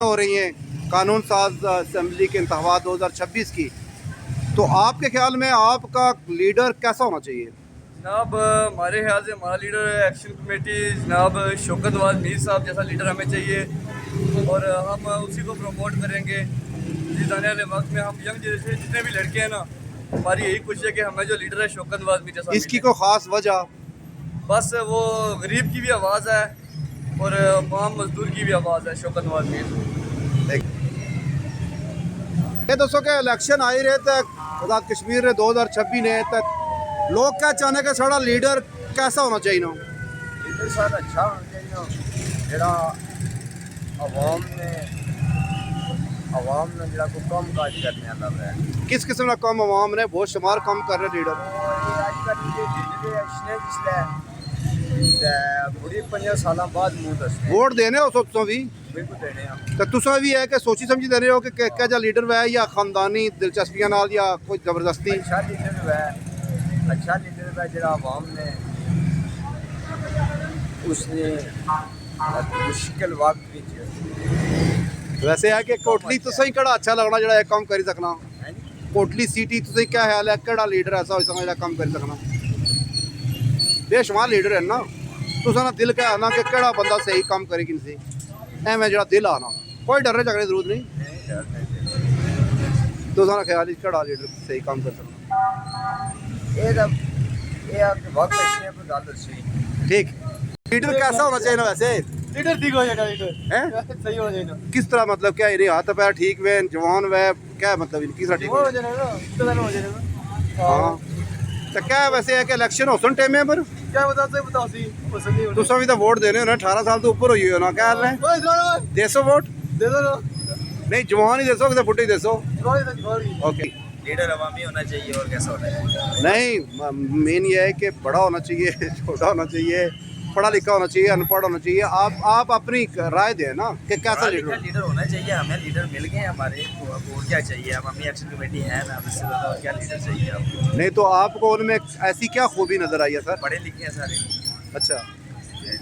हो रही हैं कानून साज असम्बली के इंतखाबात 2026 की, तो आपके ख्याल में आपका लीडर कैसा होना चाहिए? जनाब हमारे ख्याल से हमारा लीडर एक्शन कमेटी जनाब शौकत नवाज मीर साहब जैसा लीडर हमें चाहिए और हम उसी को प्रमोट करेंगे। जिस आने वाले वक्त में हम यंग जनरेशन जितने भी लड़के हैं ना, हमारी यही कोशिश है कि हमें जो लीडर है शौकत नवाज मीर जैसा इसकी कोई ख़ास वजह? बस वो गरीब की भी आवाज़ है और माम मजदूर की भी आवाज़ है शौकत नवाज मीर। ये दोस्तों के इलेक्शन आ ही रहे थे आज़ाद कश्मीर में 2026 ने तक लोग क्या चाहने के साड़ा लीडर कैसा होना चाहिए ना? लीडर सारा अच्छा होना चाहिए जेड़ा आवाम ने जेड़ा को कम काज करने वाला है। किस किस्म का कम आवाम ने बहुत शुमार कम कर रहे लीडर बुढ़ी 5 साल बाद मुँह दसने वोट देने हो तुम भी बिल्कुल देने हैं। तो तुम भी है कि सोची समझी देने हो कि क्या जा लीडर वह या खानदानी दिलचस्पियां नाल या कोई जबरदस्ती? अच्छा लीडर है जेड़ा आवाम ने उसने मुश्किल वक्त विच वैसे है कि कोटली तुसें ही कड़ा अच्छा लगना जड़ा काम करी सकना? कोटली सीटी तुसें क्या ख्याल है केड़ा लीडर ऐसा हो सकना जड़ा काम करी सकना? बेशुमार लीडर है ना, तुसा ना दिल क्या आना कि केड़ा बंदा सही काम करेगी नहीं एवं जड़ा दिल आना, कोई डरने झगड़े जरूरत नहीं। तुसा ना ख्याल केड़ा लीडर सही काम कर सकना? ठीक, लीडर कैसा होना चाहिए ना वैसे? लीडर ठीक हो जाएगा, लीडर हैं सही हो जाएगा। किस तरह मतलब क्या इन्हें हाथ पैर ठीक वे जवान वे क्या मतलब किस तरह ठीक हो जाएगा ना, हो जाएगा। हाँ तो क्या वैसे है कि इलेक्शन हो सन टाइम पर क्या बता सही बताओ सी पसंद नहीं तुसा भी तो वोट देने हो ना, 18 साल तो ऊपर होई हो ना, क्या हाल है? देसो वोट दे दो ना, नहीं जवान ही देसो कि बुढ़े देसो? ओके लीडर अवामी होना चाहिए और कैसा होना चाहिए? नहीं मेन ये है कि बड़ा होना चाहिए छोटा होना चाहिए, पढ़ा लिखा होना चाहिए, अनपढ़ होना चाहिए, आप अपनी राय दें ना कि कैसा लीडर होना चाहिए। हमें लीडर मिल गए हमारे, तो अब और क्या चाहिए? हम अपनी एक्शन कमेटी है ना, इससे ज़्यादा और क्या लीडर चाहिए आपको? नहीं तो आपको उनमें ऐसी क्या खूबी नजर आई है सर? पढ़े लिखे हैं सारे, अच्छा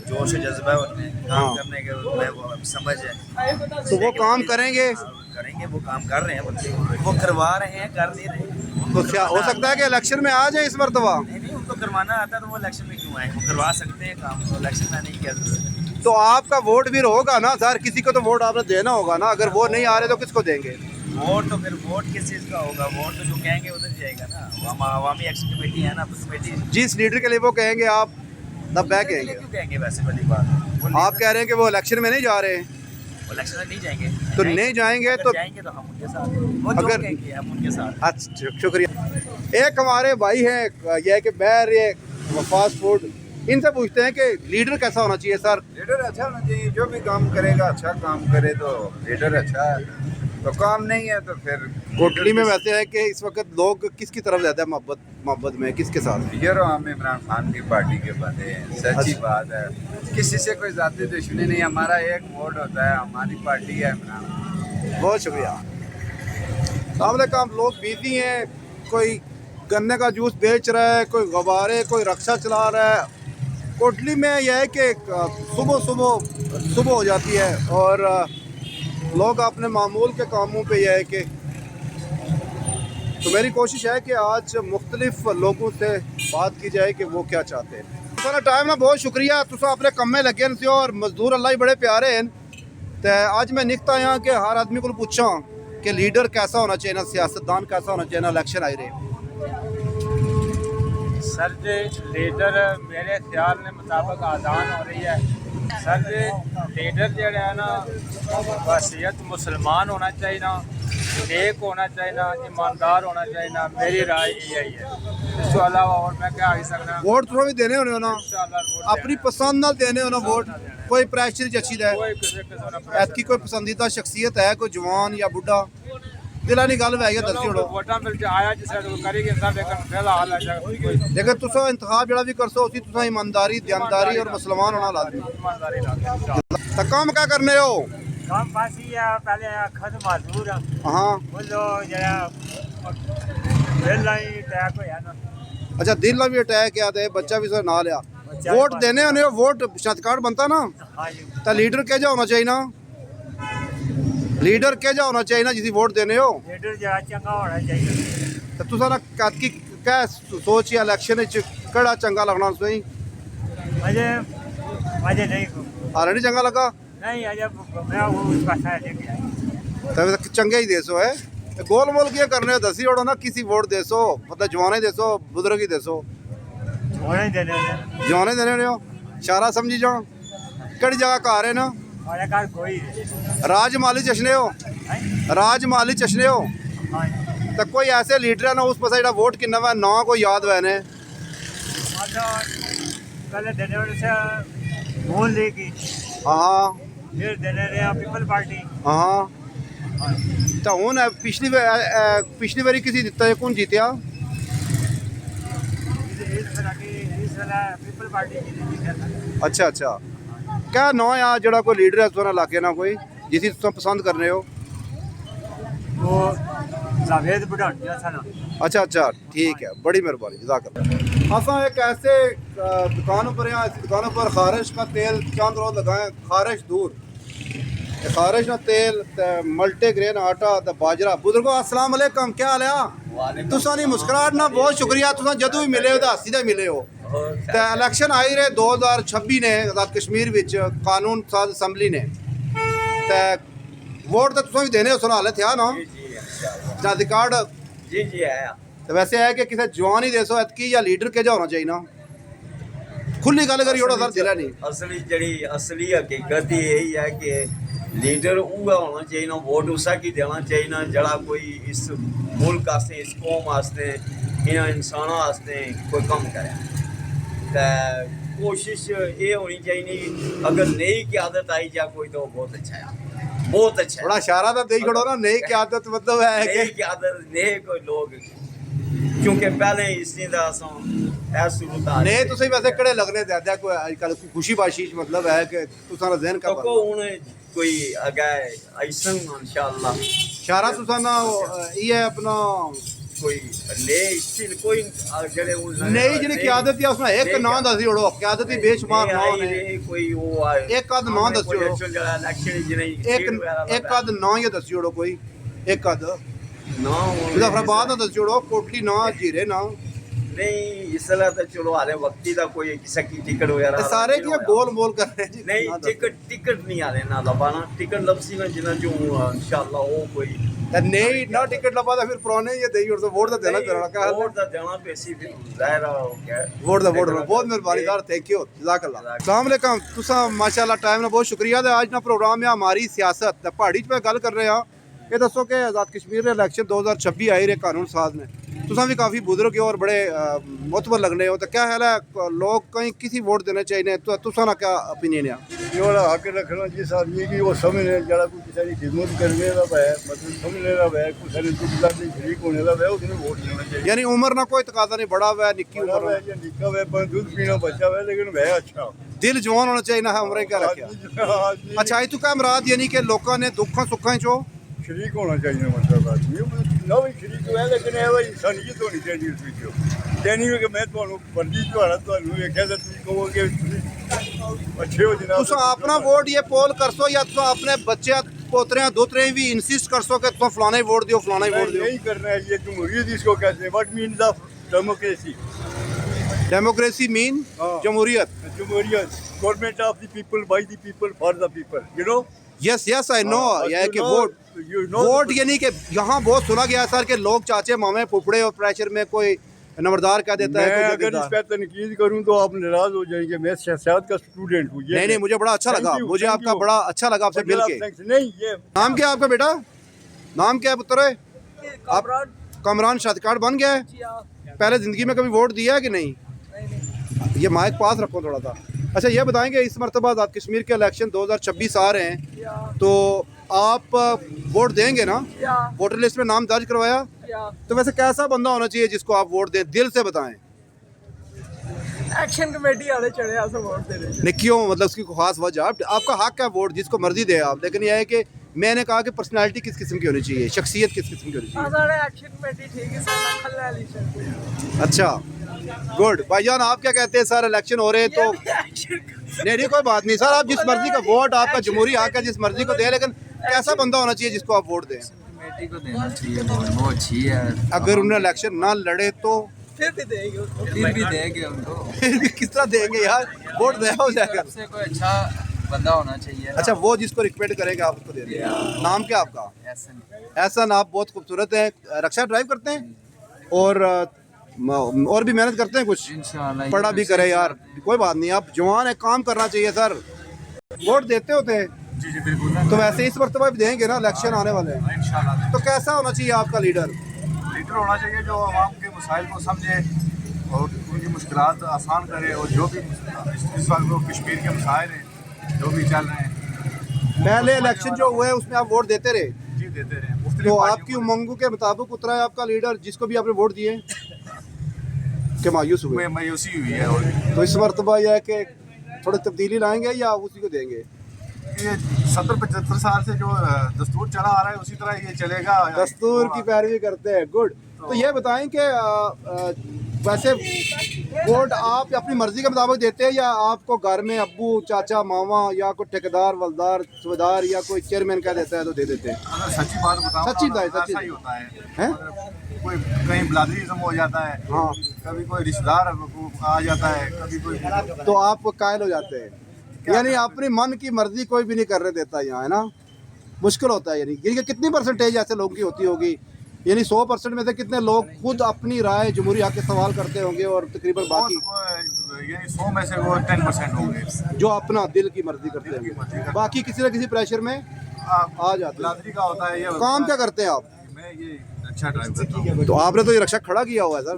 जोश जज्बा है उनमें, काम करने के उनमें वो समझ है, तो वो काम करेंगे वो काम कर रहे हैं, वो करवा रहे हैं, कर नहीं रहे। तो क्या हो सकता है कि इलेक्शन में आ जाए इस मरतबा? नहीं उनको करवाना आता है तो वो इलेक्शन में क्यों आए? वो करवा सकते हैं काम, तो इलेक्शन में नहीं किया। तो आपका वोट भी होगा ना सर, किसी को तो वोट आपने देना होगा ना, अगर वो नहीं आ रहे तो किसको देंगे वोट? तो फिर वोट किस चीज़ का होगा? वोट तो जो कहेंगे उधर जाएगा ना। हम अवामी एक्शन कमेटी है ना, कमेटी जिस लीडर के लिए वो कहेंगे आप तब बैक कहेंगे। क्यों कहेंगे? वैसे वाली बात आप कह रहे हैं कि वो इलेक्शन में नहीं जा रहे हैं, इलेक्शन में नहीं जाएंगे तो नहीं जाएंगे तो जाएंगे तो हम उनके साथ, वो जो अगर कहेंगे हम उनके साथ। अच्छा शुक्रिया। एक हमारे भाई हैं यह है कि बैर ये फास्ट फूड, इनसे पूछते हैं कि लीडर कैसा होना चाहिए सर? लीडर अच्छा होना चाहिए, जो भी काम करेगा अच्छा काम करे तो लीडर अच्छा है, तो काम नहीं है तो फिर कोटली में वैसे है कि इस वक्त लोग किसकी तरफ ज़्यादा मोहब्बत में किसके साथ? लीडर हम इमरान खान की पार्टी के बंदे हैं, सच्ची बात है। किसी से कोई जाती दुश्मनी नहीं, हमारा एक वोट होता है, हमारी पार्टी है इमरान। बहुत शुक्रिया। लोग बिजी हैं, कोई गन्ने का जूस बेच रहा है, कोई गुब्बारे, कोई रक्षा चला रहा है। कोटली में यह है कि सुबह हो जाती है और लोग अपने मामूल के कामों पे यह है कि, तो मेरी कोशिश है कि आज मुख्तलिफ लोगों से बात की जाए कि वो क्या चाहते हैं। सारा टाइम ना बहुत शुक्रिया, तुम अपने कम में लगे हो और मजदूर अल्लाह ही बड़े प्यारे हैं। तो आज मैं निकता यहाँ कि हर आदमी को पूछा कि लीडर कैसा होना चाहिए ना, सियासतदान कैसा होना चाहिए ना, इलेक्शन आई रहे सर जी। लीडर मेरे ख्याल के मुताबिक आज़ान हो रही है सर जी। लीडर जड़ा है ना बसीयत मुसलमान होना चाहिए ना, नेक होना चाहिए ना, ईमानदार होना चाहिए ना, मेरी राय यही है। इसके अलावा और मैं क्या आ सकना? वोट तुम्हें भी देने होने हो ना, अपनी पसंद नाल देने हो ना वोट, कोई प्रेशर अच्छी है ऐतकी कोई पसंदीदा शख्सियत है, कोई जवान या बुढ़ा दिला नहीं गल वै दसी उड़ो वोटां मिल आया जिस करेगी सब, लेकिन फिलहाल लेकिन तुसा इंतखाब जड़ा भी करसो उसी तुसा ईमानदारी दयानदारी और मुसलमान होना लाजमी। तो काम क्या करने हो? काम पास ही है, पहले खत मजदूर हाँ बोलो जरा दिल ही अटैक होया ना। अच्छा दिल भी अटैक किया था, बच्चा भी सर ना लिया। वोट देने होने, वोट शत कार्ड बनता ना, हाँ जी। तो लीडर क्या होना चाहिए ना? लीडर केजा होना चाहिए ना जिसी वोट देने हो लीडर जरा चंगा होना चाहिए। तो तुसा ना की क्या सोच या इलेक्शन केड़ा चंगा लगना तुसें मुझे मुझे नहीं हाले नहीं चंगा लगा नहीं अजय मैं वो उसका साथ लेके आया। तो चंगे ही देसो है गोल मोल क्या करने हो दसी ओड़ो ना किसी वोट देसो मतलब जवाने देसो बुजुर्ग ही देसो होने देने हैं। जवाने देने हो इशारा समझी जाओ केड़ी जगह घर है ना हमारे घर कोई नहीं। राज माली चश्ने हो राज माली चश्ने हो हाँ तो कोई ऐसे लीडर है ना उस पास जेड़ा वोट किन्ना वा ना कोई याद वैने पहले देने वाले से मोहन लीग की हाँ फिर देने रहे पीपल पार्टी। हाँ तो हूँ पिछली बारी किसी दिता है कौन जीतिया इस वाला पीपल पार्टी की। अच्छा अच्छा क्या ना या जड़ा कोई लीडर है तुम इलाके ना कोई जिसी तुम पसंद करने हो वो जावेद बुढ़ानिया था ना। अच्छा अच्छा ठीक है बड़ी मेहरबानी जज़ाकल्लाह। असा एक ऐसे दुकानों पर यहाँ ऐसी दुकानों पर खारिश का तेल चंद रोज लगाएं खारिश दूर खारिश का तेल मल्टीग्रेन आटा ते बाजरा बुजुर्गो अस्सलाम वालेकुम क्या हाल है तुसा नहीं मुस्कुराहट ना बहुत शुक्रिया तुसा जदों भी मिले हो तो हसी दे मिले हो ते इलेक्शन आई रहे 2026 ने आज़ाद कश्मीर विच कानून साज असैम्बली ने ते वोट तो तुसा भी देने हो सुना हाले थे ना जा रिकॉर्ड जी जी आया तो वैसे है कि किसी जवान ही देसो एतकी या लीडर के जा होना चाहिए ना खुली गल करी ओड़ा सर दिला नहीं असली जड़ी असली हकीकत ही यही है कि लीडर उगा होना चाहिए ना वोट उसा की देना चाहिए ना जड़ा कोई इस मुल्क आस्ते इस कौम आस्ते इन इंसानों आस्ते कोई कम करे ते कोशिश ये होनी चाहिए अगर नई की आदत आई जा कोई तो बहुत अच्छा है बहुत अच्छा थोड़ा इशारा तो दे छोड़ो ना नई की आदत मतलब है नई कि की आदत नए कोई लोग क्योंकि पहले इसी तरह से सूरत आ नहीं तुसे वैसे कड़े लगने देते कोई आजकल खुशी बाशीश मतलब है कि तुसा ज़हन का को उन्हें कोई अगर ऐसा इंशाअल्लाह इशारा तुसा ना ये है अपना कोई ले स्टिल कोई जड़े नई जी क्यादत है उसमें एक नाम दस जोड़ो क्यादत ही बेशुमार नाम है कोई वो आए एक आध नाम दस जोड़ो इलेक्शन एक आध नाम ये दस जोड़ो कोई एक आध ना मुजफ्फराबाद ना दस जोड़ो कोटली ना जीरे ना नहीं इसला तो चलो हाले वक्ती दा कोई किसी की टिकट वगैरह सारे की गोल मोल कर रहे हैं जी नहीं टिकट नहीं आ रहे ना लबाना टिकट लपसी ना जिना जो इंशाल्लाह वो कोई नहीं ना टिकट लबा फिर पुराने ये देई और तो वोट तो देना करना क्या वोट दा देना पैसे फिर जाहिर हो गया वोट बहुत मेहरबानी यार थैंक यू जज़ाकल्लाह अस्सलाम वालेकुम तुसा माशाल्लाह टाइम ना बहुत शुक्रिया ते आज ना प्रोग्राम है हमारी सियासत ते पहाड़ी च पे गल कर रहे हैं ये दसो कि आज़ाद कश्मीर दे इलेक्शन 2026 आई रहे कानून साज ने तुसा भी काफ़ी बुजुर्ग हो और बड़े मोतबर लगने हो तो क्या ख्याल है लोग कहीं किसी वोट देना चाहिए तो तुसा ना क्या ओपिनियन है जोड़ा हक रखना जिस आदमी की वो समझ जरा कोई किसी की खिदमत करने का है मतलब समझने का है कुछ दुखदा में शरीक होने का है उसने वोट देना चाहिए यानी उम्र ना कोई तकाजा नहीं बड़ा हुआ है निक्की बड़ा उम्र है या निका है पर दूध पीना बच्चा है लेकिन वह अच्छा दिल जवान होना चाहिए ना उम्र क्या रखा आदमी अच्छा ये तो क्या मुराद यानी कि लोगों ने दुखों सुखों चो शरीक होना चाहिए मतलब आदमी ना भी शरीक है लेकिन है वही इंसानियत होनी चाहिए इस विच कहनी है कि मैं ਤੁਹਾਨੂੰ ਵਰਦੀ ਤੁਹਾਡਾ ਤੁਹਾਨੂੰ ਵੇਖਿਆ ਤਾਂ ਤੁਸੀਂ ਕਹੋਗੇ अच्छे हो जनाब तुसा अपना वोट ये पोल कर सो या तुसा अपने बच्चे पोतरे दोतरे भी इंसिस्ट कर सो कि तुम फलाना ही वोट दियो फलाना ही वोट दियो नहीं करना है ये जमहूरियत इसको कहते हैं what means of democracy democracy mean हाँ। जमहूरियत जमहूरियत government of the people by the people for the people you know yes yes I know यह है कि वोट यानी कि यहाँ बहुत सुना गया सर कि लोग चाचे मामे फुफड़े और प्रेशर में कोई नंबरदार कह देता है मैं कोई अगर इस जगीरदार। पर तनकीद करूं तो आप नाराज हो जाएंगे मैं सियासत का स्टूडेंट हूँ नहीं नहीं मुझे बड़ा अच्छा लगा मुझे आपका बड़ा अच्छा लगा आपसे मिल के नहीं ये नाम क्या है आपका बेटा नाम क्या है पुत्र आप कमरान शादी कार्ड बन गया है पहले जिंदगी में कभी वोट दिया है कि नहीं ये माइक पास रखो थोड़ा सा अच्छा ये बताएंगे इस मरतबा आज़ाद कश्मीर के इलेक्शन 2026 आ रहे हैं तो आप वोट देंगे ना वोटर लिस्ट में नाम दर्ज करवाया तो वैसे कैसा बंदा होना चाहिए जिसको आप वोट दें दिल से बताएं एक्शन कमेटी वाले चढ़े अस वोट दे रहे नहीं क्यों मतलब उसकी कोई खास वजह आपका हक है वोट जिसको मर्जी दे आप लेकिन यह है कि मैंने कहा कि पर्सनालिटी किस किस्म की होनी चाहिए शख्सियत किस किस्म की होनी चाहिए साढ़े एक्शन कमेटी ठीक है सर खल्ले वाली चल अच्छा गुड भाईजान आप क्या कहते हैं सर इलेक्शन हो रहे हैं तो नहीं कोई बात नहीं सर आप जिस मर्जी का वोट आपका जमहूरी हक है जिस मर्जी को दे लेकिन कैसा बंदा होना चाहिए जिसको आप वोट दें? कमेटी को देना चाहिए वोट, वो अच्छी है। अगर उन्हें इलेक्शन ना लड़े तो फिर भी देंगे उसको। फिर भी देंगे उनको। किस तरह देंगे यार, वोट दया हो जाएगा। सबसे कोई अच्छा बंदा होना चाहिए ना। अच्छा, वो जिसको रिकमेंड करेंगे आप उसको दे देंगे। नाम क्या आपका? ऐसा एहसन, आप बहुत खूबसूरत हैं, रक्षा ड्राइव करते हैं और भी मेहनत करते हैं कुछ, इंशाल्लाह पढ़ा भी करे यार, कोई बात नहीं, आप जवान है, काम करना चाहिए सर। वोट देते होते हैं? जी जी बिल्कुल। तो वैसे इस मरतबा भी देंगे ना, इलेक्शन आने वाले हैं, इंशाल्लाह तो कैसा होना चाहिए आपका लीडर? लीडर होना चाहिए जो आवाम के मसाइल को समझे और उनकी मुश्किलात आसान करे, और जो भी इस वक्त वो कश्मीर के मसाइल हैं जो भी चल रहे हैं। पहले इलेक्शन जो हुए उसमें आप वोट देते रहे, जी देते रहे। तो आपकी उमंगों के मुताबिक उतरा है आपका लीडर जिसको भी आपने वोट दिए कि मायूस हुए? मायूसी हुई है। और तो इस मरतबा यह है कि थोड़ी तब्दीली लाएंगे या उसी को देंगे? ये 70-75 साल से जो दस्तूर चला आ रहा है उसी तरह ये चलेगा। दस्तूर की पैरवी करते हैं, गुड। तो ये बताएं कि वैसे वोट आप अपनी मर्जी के मुताबिक देते हैं या आपको घर में अब्बू चाचा मामा या कोई ठेकेदार वलदार सूबेदार या कोई चेयरमैन कह देता है तो दे देते हैं? अगर सच्ची बात बताऊं, सच्ची बात, सच्ची ऐसा ही होता है। हैं? कोई कहीं ब्लादरीज़म हो जाता है, हाँ, कभी कोई रिश्तेदार आ जाता है, कभी कोई, तो आप कायल हो जाते हैं, यानी अपनी मन की मर्जी कोई भी नहीं करने देता यहाँ, है ना? मुश्किल होता है। यानी कितनी परसेंटेज ऐसे लोगों की होती होगी, यानी 100% में से कितने लोग खुद अपनी राय जमहूरी हक के सवाल करते होंगे और तकरीबन बाकी यानी 100 में से वो 10% होंगे जो अपना दिल की मर्जी करते होंगे, बाकी किसी न किसी प्रेशर में आ जाते हैं। ब्लादरी का होता है। ये काम क्या करते हैं आप? मैं ये अच्छा ड्राइव करता हूँ। तो आपने तो ये रक्षा खड़ा किया हुआ है सर,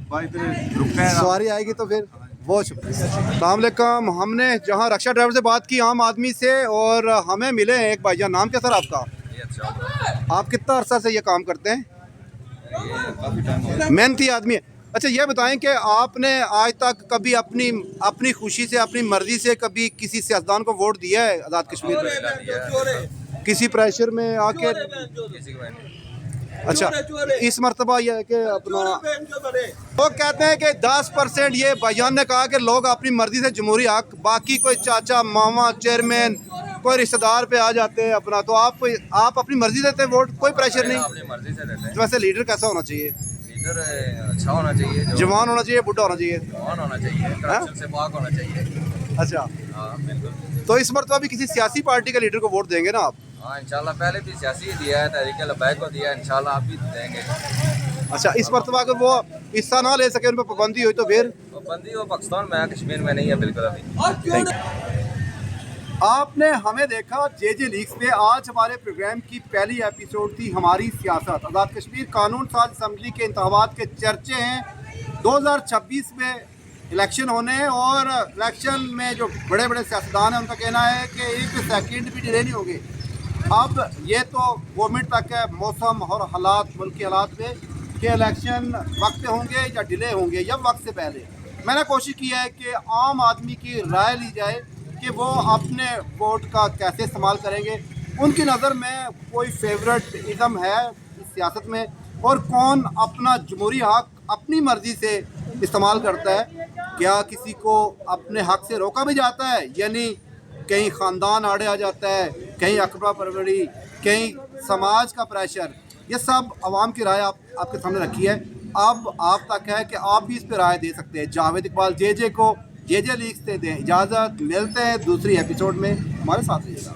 भाई तेरे रुकते हैं ना। सवारी आएगी तो फिर बहुत शुक्रिया। अस्सलाम वालेकुम। हमने जहाँ रक्षा ड्राइवर से बात की, आम आदमी से, और हमें मिले हैं एक भाईजान। नाम क्या सर आपका? आप कितना अरसा से ये काम करते हैं? मेहनती आदमी है। अच्छा, ये बताएं कि आपने आज तक कभी अपनी खुशी से, अपनी मर्जी से कभी किसी सियासतदान को वोट दिया है आज़ाद कश्मीर में? किसी प्रेशर में आके? अच्छा, इस मरतबा यह है कि अपना लोग कहते हैं कि 10% ये भाईजान ने कहा कि लोग अपनी मर्जी से जमहूरी हक, बाकी कोई चाचा मामा चेयरमैन कोई रिश्तेदार पे आ जाते हैं अपना, तो आप अपनी मर्जी देते हैं वोट, कोई प्रेशर नहीं? अपनी मर्जी से देते हैं। तो वैसे लीडर कैसा होना चाहिए? लीडर अच्छा होना चाहिए, जवान होना चाहिए, बुढ़ा होना चाहिए? जवान होना चाहिए, करप्शन से पाक होना चाहिए। अच्छा, हाँ बिल्कुल। तो इस मरतबा भी किसी सियासी पार्टी के लीडर को वोट देंगे ना आप? हाँ इंशाल्लाह, पहले भी सियासी दिया है, तहरीक लबैक को दिया है, इंशाल्लाह आप भी देंगे। अच्छा, इस मरतबा अगर वो हिस्सा ना ले सके, उन पर पाबंदी हुई तो फिर? पाबंदी वो पाकिस्तान में है, कश्मीर में नहीं है बिल्कुल अभी। आपने हमें देखा जे लीक्स पे। आज हमारे प्रोग्राम की पहली एपिसोड थी हमारी सियासत। आज़ाद कश्मीर कानून साज असम्बली के इंतखाबात के चर्चे हैं। 2026 में इलेक्शन होने हैं और इलेक्शन में जो बड़े बड़े सियासतदान हैं उनका कहना है कि एक सेकंड भी डिले नहीं होंगे। अब ये तो गवर्नमेंट तक है, मौसम और हालात, मुल्क के हालात पे, कि इलेक्शन वक्त पे होंगे या डिले होंगे या वक्त से पहले। मैंने कोशिश की है कि आम आदमी की राय ली जाए कि वो अपने वोट का कैसे इस्तेमाल करेंगे। उनकी नज़र में कोई फेवरेटिज़म है इस सियासत में, और कौन अपना जमहूरी हक अपनी मर्ज़ी से इस्तेमाल करता है। क्या किसी को अपने हक से रोका भी जाता है, यानी कहीं ख़ानदान आड़े आ जाता है, कहीं अकबा परवरी, कहीं समाज का प्रेशर। ये सब आवाम की राय आपके सामने रखी है। अब आप तक है कि आप भी इस पर राय दे सकते हैं। जावेद इकबाल जे को जे लीक्स से दें इजाज़त। मिलते हैं दूसरी एपिसोड में, हमारे साथ रहिएगा।